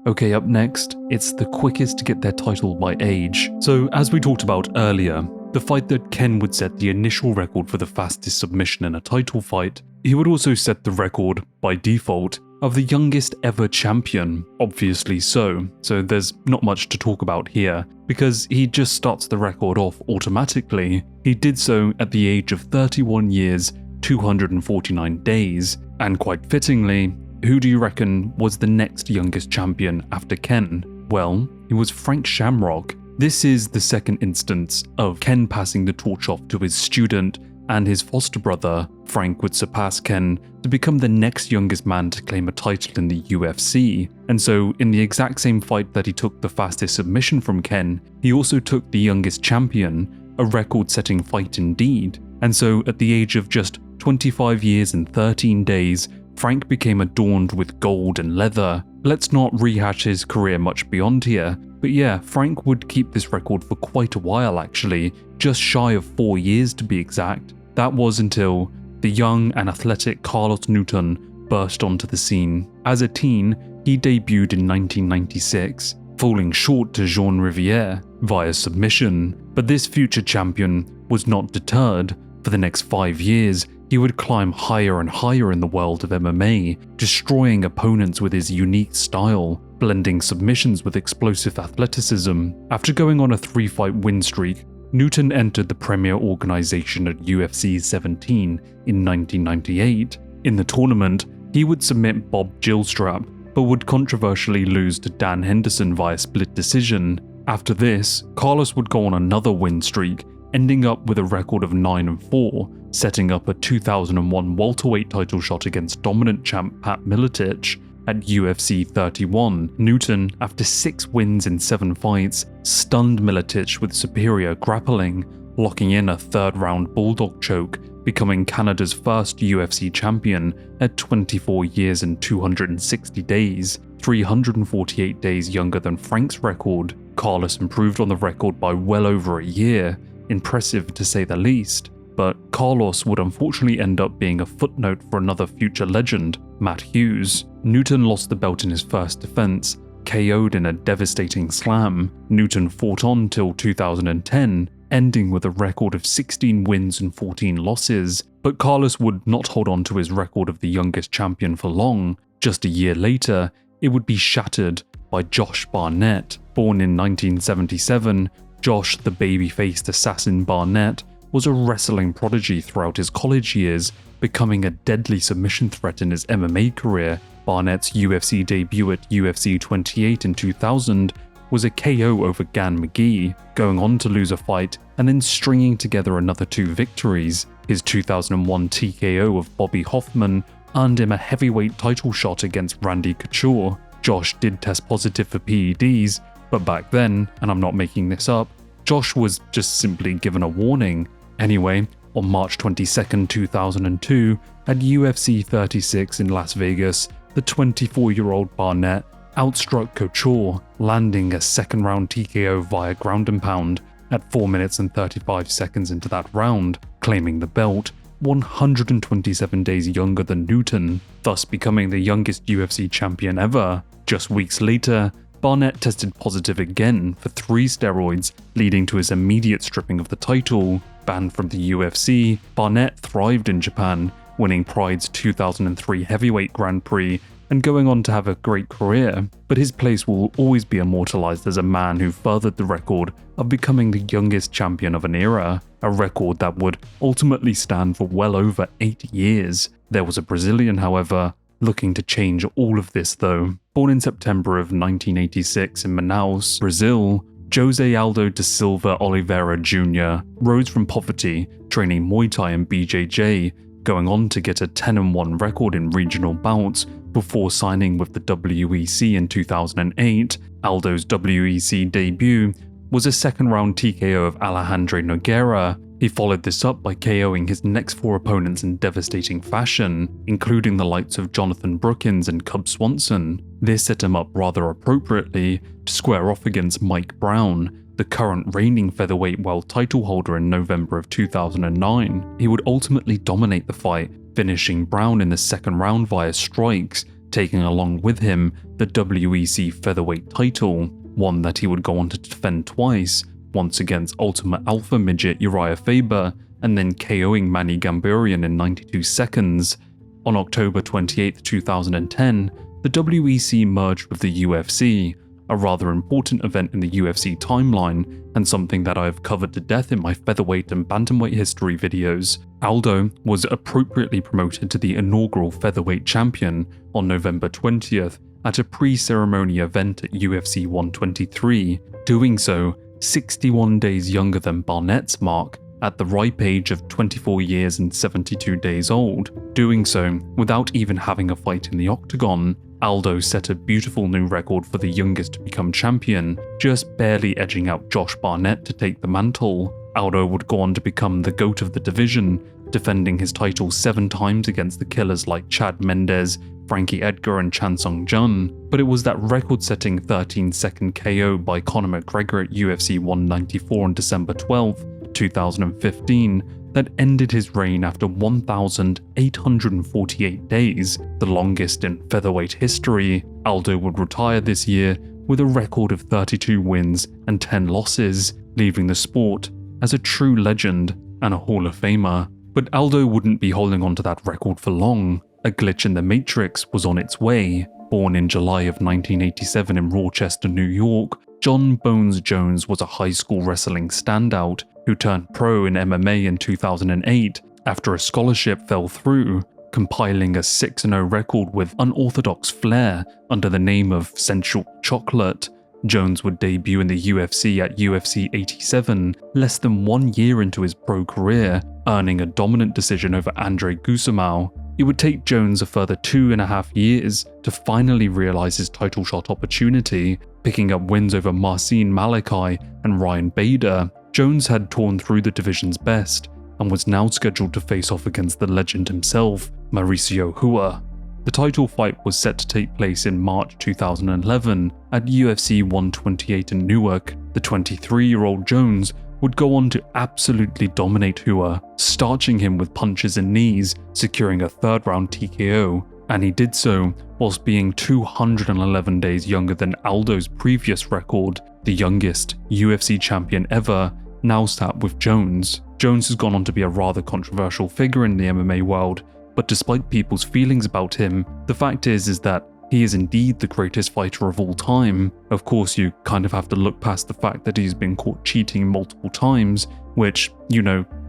Okay, up next, it's the quickest to get their title by age. So, as we talked about earlier, the fight that Ken would set the initial record for the fastest submission in a title fight, he would also set the record, by default, of the youngest ever champion, obviously so there's not much to talk about here, because he just starts the record off automatically. He did so at the age of 31 years, 249 days, and quite fittingly, who do you reckon was the next youngest champion after Ken? Well, it was Frank Shamrock. This is the second instance of Ken passing the torch off to his student and his foster brother, Frank would surpass Ken to become the next youngest man to claim a title in the UFC. And so, in the exact same fight that he took the fastest submission from Ken, he also took the youngest champion, a record-setting fight indeed. And so, at the age of just 25 years and 13 days, Frank became adorned with gold and leather. Let's not rehash his career much beyond here, but yeah, Frank would keep this record for quite a while actually, just shy of 4 years to be exact. That was until the young and athletic Carlos Newton burst onto the scene. As a teen, he debuted in 1996, falling short to Jean Riviere via submission, but this future champion was not deterred. For the next 5 years, he would climb higher and higher in the world of MMA, destroying opponents with his unique style, blending submissions with explosive athleticism. After going on a 3-fight win streak, Newton entered the premier organization at UFC 17 in 1998. In the tournament, he would submit Bob Gilstrap, but would controversially lose to Dan Henderson via split decision. After this, Carlos would go on another win streak, ending up with a record of 9-4, setting up a 2001 welterweight title shot against dominant champ Pat Miletich. At UFC 31, Newton, after 6 wins in 7 fights, stunned Miletich with superior grappling, locking in a 3rd-round bulldog choke, becoming Canada's first UFC champion at 24 years and 260 days, 348 days younger than Frank's record. Carlos improved on the record by well over a year, impressive to say the least. But Carlos would unfortunately end up being a footnote for another future legend, Matt Hughes. Newton lost the belt in his first defense, KO'd in a devastating slam. Newton fought on till 2010, ending with a record of 16 wins and 14 losses. But Carlos would not hold on to his record of the youngest champion for long. Just a year later, it would be shattered by Josh Barnett. Born in 1977, Josh the baby-faced assassin Barnett was a wrestling prodigy throughout his college years, becoming a deadly submission threat in his MMA career. Barnett's UFC debut at UFC 28 in 2000 was a KO over Gan McGee, going on to lose a fight and then stringing together another 2 victories. His 2001 TKO of Bobby Hoffman earned him a heavyweight title shot against Randy Couture. Josh did test positive for PEDs, but back then, and I'm not making this up, Josh was just simply given a warning. Anyway, on March 22, 2002, at UFC 36 in Las Vegas, the 24-year-old Barnett outstruck Couture, landing a 2nd-round TKO via ground and pound at 4 minutes and 35 seconds into that round, claiming the belt, 127 days younger than Newton, thus becoming the youngest UFC champion ever. Just weeks later, Barnett tested positive again for 3 steroids, leading to his immediate stripping of the title. Banned from the UFC, Barnett thrived in Japan, winning Pride's 2003 Heavyweight Grand Prix and going on to have a great career, but his place will always be immortalized as a man who furthered the record of becoming the youngest champion of an era, a record that would ultimately stand for well over 8 years. There was a Brazilian, however, looking to change all of this though. Born in September of 1986 in Manaus, Brazil, Jose Aldo da Silva Oliveira Jr. rose from poverty, training Muay Thai and BJJ, going on to get a 10-1 record in regional bouts before signing with the WEC in 2008. Aldo's WEC debut was a 2nd-round TKO of Alejandro Nogueira. He followed this up by KOing his next 4 opponents in devastating fashion, including the likes of Jonathan Brookins and Cub Swanson. This set him up rather appropriately to square off against Mike Brown, the current reigning featherweight world title holder, in November of 2009. He would ultimately dominate the fight, finishing Brown in the 2nd round via strikes, taking along with him the WEC featherweight title, one that he would go on to defend twice, once against Ultimate Alpha midget Uriah Faber, and then KOing Manny Gambarian in 92 seconds. On October 28, 2010, the WEC merged with the UFC, a rather important event in the UFC timeline, and something that I have covered to death in my featherweight and bantamweight history videos. Aldo was appropriately promoted to the inaugural featherweight champion on November 20th at a pre-ceremony event at UFC 123, doing so 61 days younger than Barnett's mark, at the ripe age of 24 years and 72 days old, doing so without even having a fight in the octagon. Aldo set a beautiful new record for the youngest to become champion, just barely edging out Josh Barnett to take the mantle. Aldo would go on to become the GOAT of the division, defending his title 7 times against the killers like Chad Mendes, Frankie Edgar and Chan Sung Jun, but it was that record-setting 13-second KO by Conor McGregor at UFC 194 on December 12, 2015 that ended his reign after 1,848 days, the longest in featherweight history. Aldo would retire this year with a record of 32 wins and 10 losses, leaving the sport as a true legend and a Hall of Famer. But Aldo wouldn't be holding on to that record for long. A glitch in the Matrix was on its way. Born in July of 1987 in Rochester, New York, John Bones Jones was a high school wrestling standout who turned pro in MMA in 2008 after a scholarship fell through, compiling a 6-0 record with unorthodox flair under the name of Sensual Chocolate. Jones would debut in the UFC at UFC 87 less than 1 year into his pro career, earning a dominant decision over Andre Gusumau. It would take Jones a further 2.5 years to finally realize his title shot opportunity, picking up wins over Marcin Malachi and Ryan Bader. Jones had torn through the division's best and was now scheduled to face off against the legend himself, Mauricio Hua. The title fight was set to take place in March 2011 at UFC 128 in Newark. The 23-year-old Jones would go on to absolutely dominate Hua, starching him with punches and knees, securing a 3rd-round TKO, and he did so whilst being 211 days younger than Aldo's previous record. The youngest UFC champion ever now sat with Jones. Jones has gone on to be a rather controversial figure in the MMA world, but despite people's feelings about him, the fact is that he is indeed the greatest fighter of all time. Of course, you kind of have to look past the fact that he's been caught cheating multiple times, which,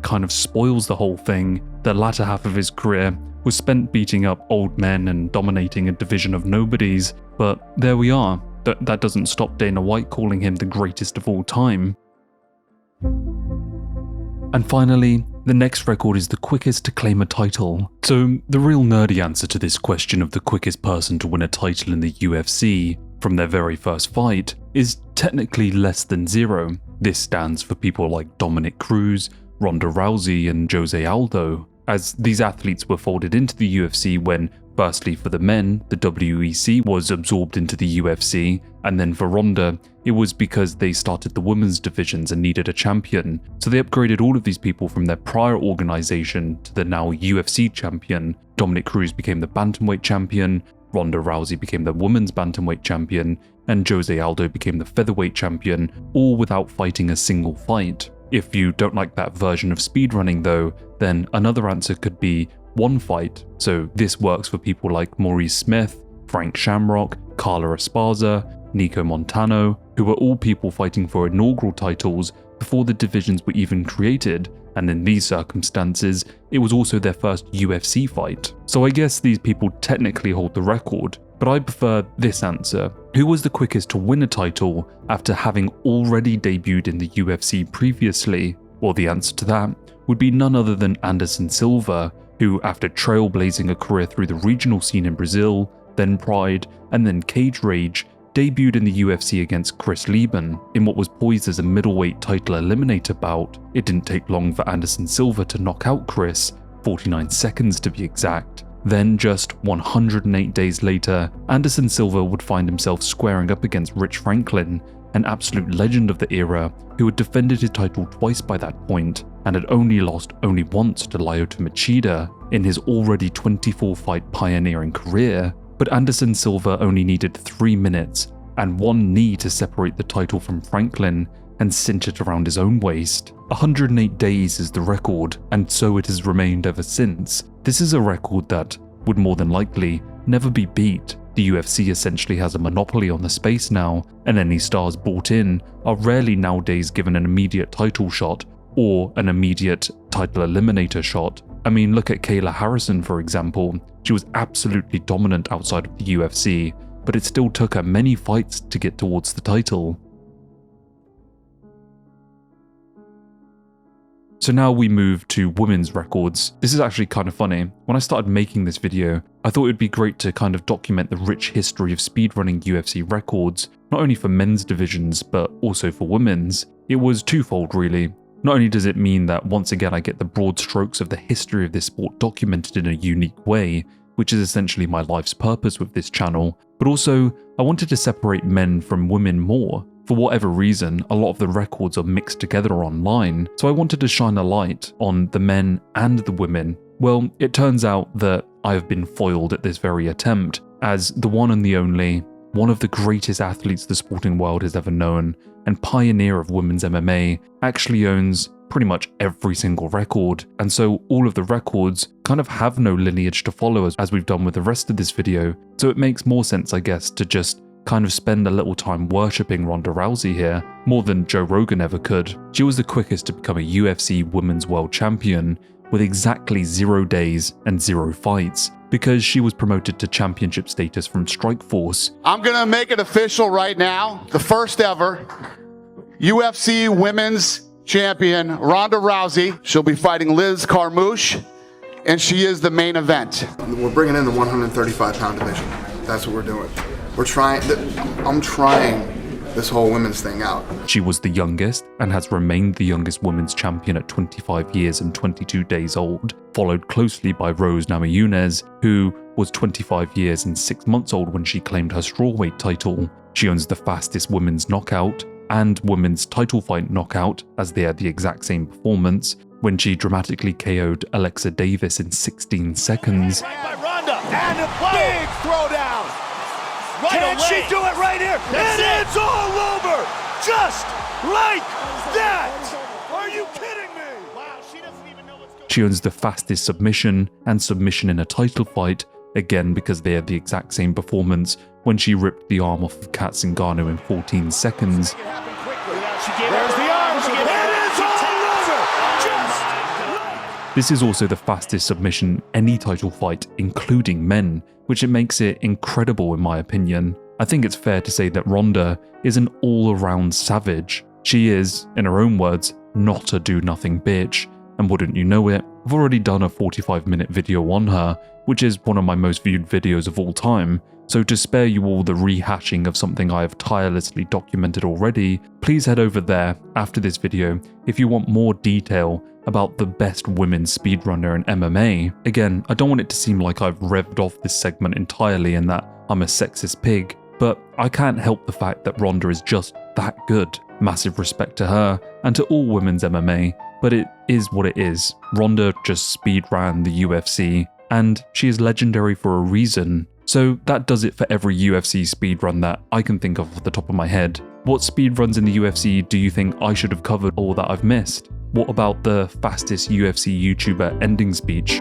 kind of spoils the whole thing. The latter half of his career was spent beating up old men and dominating a division of nobodies, but there we are. That doesn't stop Dana White calling him the greatest of all time. And finally, the next record is the quickest to claim a title. So the real nerdy answer to this question of the quickest person to win a title in the UFC from their very first fight is technically less than 0. This stands for people like Dominic Cruz, Ronda Rousey and Jose Aldo, as these athletes were folded into the UFC when, firstly for the men, the WEC was absorbed into the UFC, and then for Ronda, it was because they started the women's divisions and needed a champion, so they upgraded all of these people from their prior organization to the now UFC champion. Dominic Cruz became the bantamweight champion, Ronda Rousey became the women's bantamweight champion, and Jose Aldo became the featherweight champion, all without fighting a single fight. If you don't like that version of speedrunning though, then another answer could be one fight. So this works for people like Maurice Smith, Frank Shamrock, Carla Esparza, Nico Montano, who were all people fighting for inaugural titles before the divisions were even created, and in these circumstances, it was also their first UFC fight. So I guess these people technically hold the record, but I prefer this answer. Who was the quickest to win a title after having already debuted in the UFC previously? Well, the answer to that would be none other than Anderson Silva, who, after trailblazing a career through the regional scene in Brazil, then Pride, and then Cage Rage, debuted in the UFC against Chris Lieben in what was poised as a middleweight title eliminator bout. It didn't take long for Anderson Silva to knock out Chris, 49 seconds to be exact. Then, just 108 days later, Anderson Silva would find himself squaring up against Rich Franklin, an absolute legend of the era who had defended his title twice by that point and had only lost once to Lyoto Machida in his already 24-fight pioneering career. But Anderson Silva only needed 3 minutes and 1 knee to separate the title from Franklin and cinch it around his own waist. 108 days is the record, and so it has remained ever since. This is a record that would more than likely never be beat. The UFC essentially has a monopoly on the space now, and any stars brought in are rarely nowadays given an immediate title shot or an immediate title eliminator shot. I mean, look at Kayla Harrison for example. She was absolutely dominant outside of the UFC, but it still took her many fights to get towards the title. So now we move to women's records. This is actually kind of funny. When I started making this video, I thought it would be great to kind of document the rich history of speedrunning UFC records, not only for men's divisions, but also for women's. It was twofold really. Not only does it mean that once again I get the broad strokes of the history of this sport documented in a unique way, which is essentially my life's purpose with this channel, but also I wanted to separate men from women more. For whatever reason, a lot of the records are mixed together online, so I wanted to shine a light on the men and the women. Well, it turns out that I have been foiled at this very attempt, as the one and the only, one of the greatest athletes the sporting world has ever known, and pioneer of women's MMA, actually owns pretty much every single record, and so all of the records kind of have no lineage to follow as we've done with the rest of this video, so it makes more sense I guess to just kind of spend a little time worshipping Ronda Rousey here, more than Joe Rogan ever could. She was the quickest to become a UFC Women's World Champion with exactly 0 days and 0 fights, because she was promoted to championship status from Strikeforce. I'm gonna make it official right now. The first ever UFC Women's Champion, Ronda Rousey. She'll be fighting Liz Carmouche, and she is the main event. We're bringing in the 135-pound division. That's what we're doing. I'm trying this whole women's thing out. She was the youngest and has remained the youngest women's champion at 25 years and 22 days old, followed closely by Rose Namajunas, who was 25 years and 6 months old when she claimed her strawweight title. She owns the fastest women's knockout and women's title fight knockout, as they had the exact same performance, when she dramatically KO'd Alexa Davis in 16 seconds. By Ronda, and a big throwdown. Can she do it right here? It's all over, just like that. Are you kidding me? Wow, she doesn't even know what's going on. She owns the fastest submission and submission in a title fight, again because they had the exact same performance when she ripped the arm off of Kat Zingano in 14 seconds. There's the arm. It is all over, just like. This is also the fastest submission any title fight, including men, which it makes it incredible in my opinion. I think it's fair to say that Ronda is an all-around savage. She is, in her own words, not a do-nothing bitch, and wouldn't you know it, I've already done a 45-minute video on her, which is one of my most viewed videos of all time, so to spare you all the rehashing of something I have tirelessly documented already, please head over there after this video if you want more detail about the best women's speedrunner in MMA. Again, I don't want it to seem like I've revved off this segment entirely and that I'm a sexist pig, but I can't help the fact that Ronda is just that good. Massive respect to her and to all women's MMA, but it is what it is. Ronda just speedran the UFC, and she is legendary for a reason. So that does it for every UFC speedrun that I can think of off the top of my head. What speedruns in the UFC do you think I should have covered or that I've missed? What about the fastest UFC YouTuber ending speech?